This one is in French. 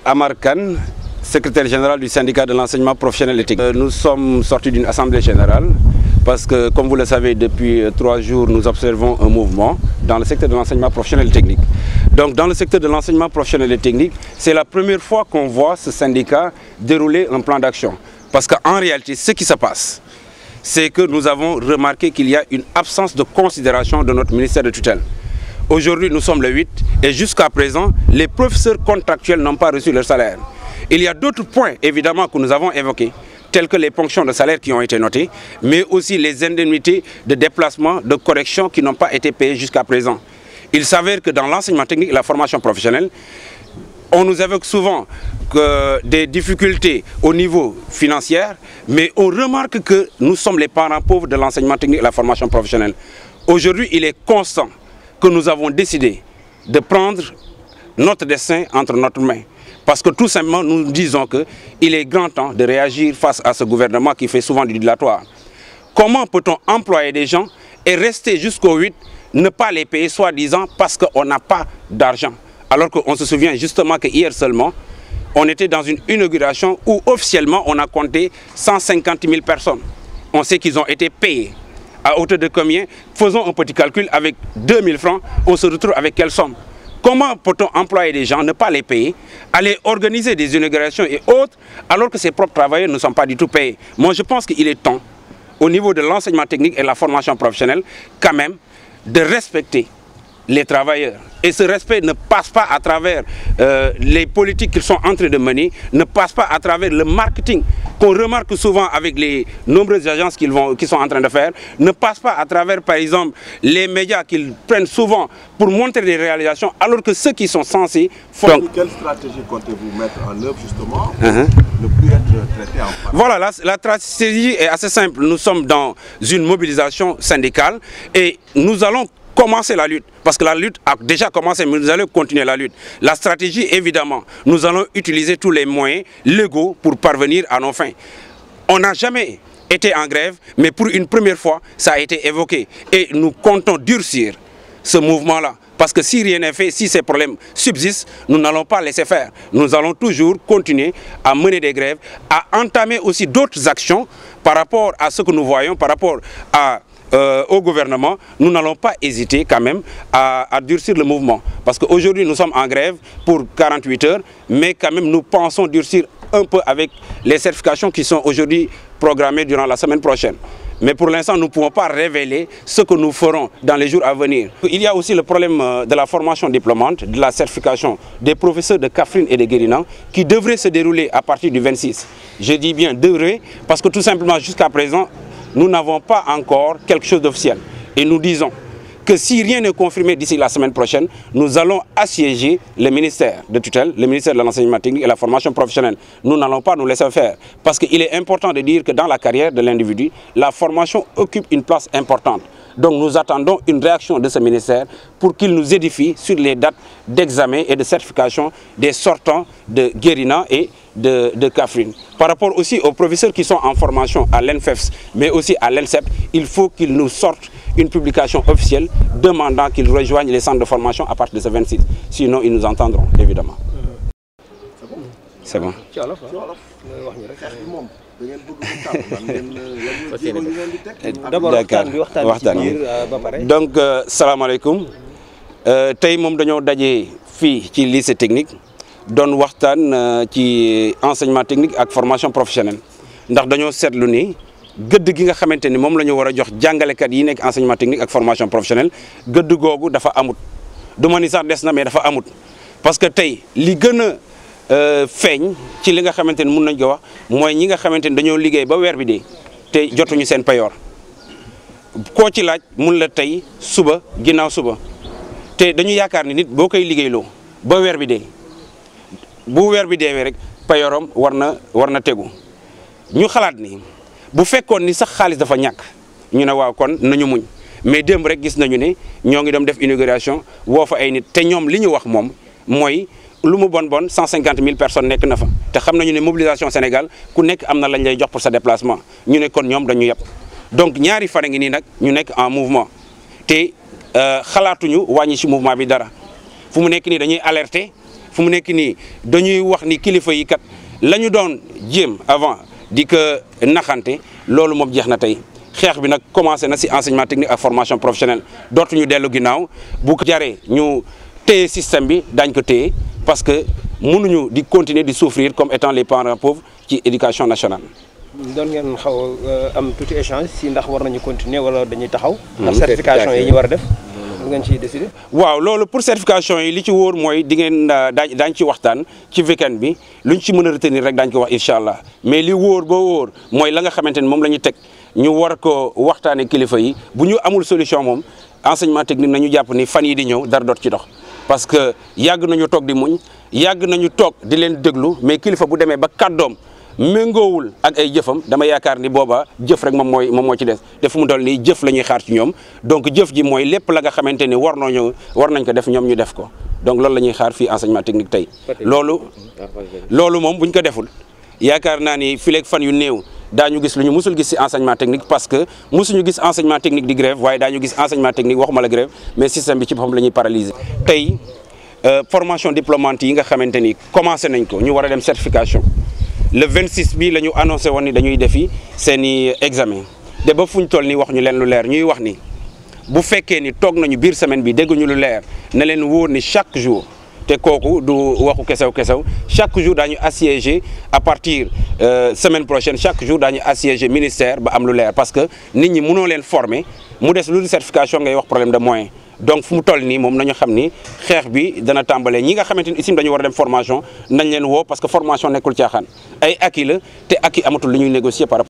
Amar Khan, secrétaire général du syndicat de l'enseignement professionnel et technique. Nous sommes sortis d'une assemblée générale parce que, comme vous le savez, depuis 3 jours, nous observons un mouvement dans le secteur de l'enseignement professionnel et technique. Donc, dans le secteur de l'enseignement professionnel et technique, c'est la première fois qu'on voit ce syndicat dérouler un plan d'action. Parce qu'en réalité, ce qui se passe, c'est que nous avons remarqué qu'il y a une absence de considération de notre ministère de tutelle. Aujourd'hui, nous sommes le 8 et jusqu'à présent, les professeurs contractuels n'ont pas reçu leur salaire. Il y a d'autres points, évidemment, que nous avons évoqués, tels que les ponctions de salaire qui ont été notées, mais aussi les indemnités de déplacement, de correction qui n'ont pas été payées jusqu'à présent. Il s'avère que dans l'enseignement technique et la formation professionnelle, on nous évoque souvent des difficultés au niveau financier, mais on remarque que nous sommes les parents pauvres de l'enseignement technique et la formation professionnelle. Aujourd'hui, il est constant que nous avons décidé de prendre notre destin entre notre main. Parce que tout simplement, nous disons qu'il est grand temps de réagir face à ce gouvernement qui fait souvent du dilatoire. Comment peut-on employer des gens et rester jusqu'au 8, ne pas les payer soi-disant parce qu'on n'a pas d'argent? Alors qu'on se souvient justement qu'hier seulement, on était dans une inauguration où officiellement on a compté 150 000 personnes. On sait qu'ils ont été payés. À hauteur de combien? Faisons un petit calcul, avec 2000 francs, on se retrouve avec quelle somme? Comment peut-on employer des gens, ne pas les payer, aller organiser des inaugurations et autres, alors que ses propres travailleurs ne sont pas du tout payés? Moi, je pense qu'il est temps, au niveau de l'enseignement technique et de la formation professionnelle, quand même, de respecter les travailleurs. Et ce respect ne passe pas à travers les politiques qu'ils sont en train de mener, ne passe pas à travers le marketing qu'on remarque souvent avec les nombreuses agences qu'ils sont en train de faire, ne passe pas à travers, par exemple, les médias qu'ils prennent souvent pour montrer des réalisations, alors que ceux qui sont censés... Donc, quelle stratégie comptez-vous mettre en œuvre, justement, pour ne plus être traité en part? Voilà, la stratégie est assez simple. Nous sommes dans une mobilisation syndicale et nous allons commencer la lutte, parce que la lutte a déjà commencé, mais nous allons continuer la lutte. La stratégie, évidemment, nous allons utiliser tous les moyens légaux pour parvenir à nos fins. On n'a jamais été en grève, mais pour une première fois, ça a été évoqué. Et nous comptons durcir ce mouvement-là. Parce que si rien n'est fait, si ces problèmes subsistent, nous n'allons pas laisser faire. Nous allons toujours continuer à mener des grèves, à entamer aussi d'autres actions par rapport à ce que nous voyons, par rapport au gouvernement. Nous n'allons pas hésiter quand même à durcir le mouvement. Parce qu'aujourd'hui, nous sommes en grève pour 48 heures, mais quand même, nous pensons durcir un peu avec les certifications qui sont aujourd'hui programmées durant la semaine prochaine. Mais pour l'instant, nous ne pouvons pas révéler ce que nous ferons dans les jours à venir. Il y a aussi le problème de la formation diplômante, de la certification des professeurs de Kaffrine et de Guérina qui devrait se dérouler à partir du 26. Je dis bien devrait, parce que tout simplement, jusqu'à présent, nous n'avons pas encore quelque chose d'officiel. Et nous disons que si rien n'est confirmé d'ici la semaine prochaine, nous allons assiéger le ministère de tutelle, le ministère de l'enseignement technique et la formation professionnelle. Nous n'allons pas nous laisser faire. Parce qu'il est important de dire que dans la carrière de l'individu, la formation occupe une place importante. Donc nous attendons une réaction de ce ministère pour qu'il nous édifie sur les dates d'examen et de certification des sortants de Guérina et de Kaffrine. Par rapport aussi aux professeurs qui sont en formation à l'ENFEFS, mais aussi à l'ENSEP, il faut qu'ils nous sortent une publication officielle demandant qu'ils rejoignent les centres de formation à partir de ce 26. Sinon, ils nous entendront, évidemment. C'est bon. Donc, salam alaikum. Tay mom dañoo dajé fi ci lycée technique doon waxtaan ci enseignement technique ak formation professionnelle ndax dañoo seetlu ni gëdd gi nga xamante ni moom la ñu war a jox jàngalekat yi nekk enseignement technique ak formation professionnelle gëdd googu dafa amut du ma ni sax des na mais dafa amut parce que tey li gën a feeñ ci li nga xamante ni mun nañ ko wax mooy ñi nga xamante ni dañoo liggéey ba weer bi dee te jotuñu seen payoor koo ci laaj mun la tey suba ginnaaw suba te dañu yaakaar ni nit boo koy liggéeyloo ba weer bi dee bu weer bi deewee rek payooram war na tegu ñu xalaat ni bu fekkoon ni sax xaalis dafa ñàkk ñu ne waaw kon nañu muñ mais démb rek gis nañu ne ñoo ngi dem def inauguration woo fa ay nit te ñoom li ñu wax moom mooy lu mu bon 150 000 personnes nekk na fa te xam nañu ne mobilisation Sénégal ku nekk am na lañ lay jox pour sa déplacement ñu ne kon ñoom dañu yeb donc ñaari fan ngi nii nag ñu nekk en mouvement te xalaatuñu wàññi ci mouvement bi dara fu mu nekk nii dañuy alerter fu mu nekk nii dañuy wax ni kilifa yi kat la ñu doon jéem avant di ko naxante loolu moom jeex na tey xeex bi nag commencé na si enseignement technique ak formation professionnelle dootuñu dellu ginnaaw bu ko jaree ñu téye système bi daañ ko téye parce que mënuñu di continuer di souffrir comme étant les parents pauvres ci éducation nationale. doon ngeen xaw am tuuti échange si ndax war nañu continuer wala dañuy taxaw. ndax certification yi ñu war a def. ngeen ciy décider. waaw loolu pour certification yi li ci wóor mooy di ngeen daañ ci waxtaan ci weekend bi luñ ci mën a retenir rek daañu ko wax incha allah mais li wóor ba wóor mooy la nga xamante ni moom la ñu teg ñu war ko waxtaanee kilifa yi bu ñu amul solution moom enseignement technique nañu jàpp ni fan yi di ñëw dara doot ci dox. parce que yàgg nañu toog di muñ yàgg nañu toog di leen déglu mais kilifa bu demee ba kàddoom méngoowul ak ay jëfam dama yaakaar ni booba jëf rek moom moo ci des te fu mu toll nii jëf la ñuy xaar ci ñoom donc jëf ji mooy lépp la nga xamante ni war nañ ko def ñoom ñu def ko donc loolu la ñuy xaar fii enseignement technique tey. loolu moom buñ ko deful yaakaar naa ni fileeg fan yu néew daañu gis lu ñu musul gis ci enseignement technique parce que musuñu gis enseignement technique di grève waaye daañu gis enseignement technique waxuma la grève mais système bi ci boppam la ñuy paralyser. tey formation diplômante yi nga xamante ni commencé nañ ko ñu war a dem certification. Le 26 bi la ñu annoncé woon ni dañuy defi seeni examen de ba fu ñu toll nii wax ñu leen lu leer ñuy wax ni bu fekkee ni toog nañu biir semaine bi dégguñu lu leer na leen wóor ni chaque jour te kooku du waxu kesew chaque jour daañu assiéger à partir semaine prochaine chaque jour daañu assiéger ministère ba am lu leer parce que nit ñi mënoo leen former mu des lu certification ngay wax problème de moyens. donc fu mu toll nii moom nañu xam ni xeex bi dana tàmbalee ñi nga xamante ni isim dañu war a dem formation nañ leen woo parce que formation nekkul caaxaan ay acquis la te acquis amatul lu ñuy négocier par rapport